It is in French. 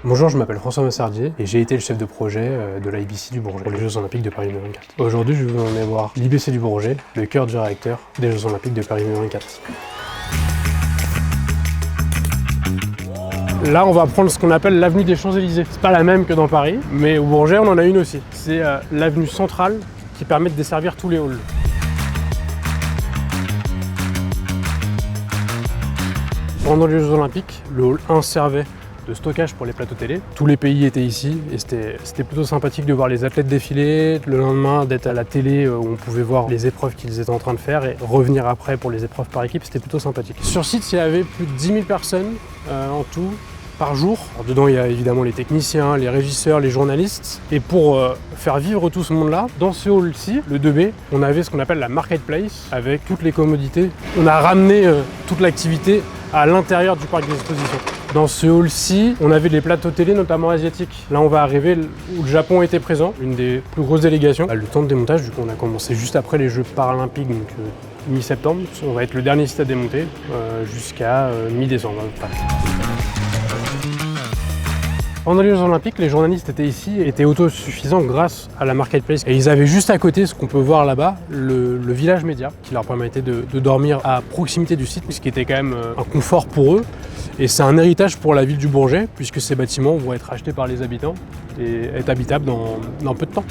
Bonjour, je m'appelle François Massardier et j'ai été le chef de projet de l'IBC du Bourget pour les Jeux Olympiques de Paris 2024. Aujourd'hui, je vais vous emmener voir l'IBC du Bourget, le cœur du réacteur des Jeux Olympiques de Paris 2024. Là, on va prendre ce qu'on appelle l'avenue des Champs-Élysées. C'est pas la même que dans Paris, mais au Bourget, on en a une aussi. C'est l'avenue centrale qui permet de desservir tous les halls. Pendant les Jeux Olympiques, le hall 1 servait de stockage pour les plateaux télé. Tous les pays étaient ici et c'était plutôt sympathique de voir les athlètes défiler, le lendemain d'être à la télé où on pouvait voir les épreuves qu'ils étaient en train de faire et revenir après pour les épreuves par équipe, c'était plutôt sympathique. Sur site, il y avait plus de 10 000 personnes en tout par jour. Alors, dedans, il y a évidemment les techniciens, les régisseurs, les journalistes. Et pour faire vivre tout ce monde-là, dans ce hall-ci, le 2B, on avait ce qu'on appelle la marketplace avec toutes les commodités. On a ramené toute l'activité à l'intérieur du parc des expositions. Dans ce hall-ci, on avait des plateaux télé, notamment asiatiques. Là, on va arriver où le Japon était présent, une des plus grosses délégations. Le temps de démontage, du coup, on a commencé juste après les Jeux paralympiques, donc mi-septembre. On va être le dernier site à démonter jusqu'à mi-décembre à peu près. Pendant les Jeux Olympiques, les journalistes étaient ici et étaient autosuffisants grâce à la marketplace. Et ils avaient juste à côté, ce qu'on peut voir là-bas, le village média, qui leur permettait de dormir à proximité du site, ce qui était quand même un confort pour eux. Et c'est un héritage pour la ville du Bourget, puisque ces bâtiments vont être achetés par les habitants et être habitables dans peu de temps.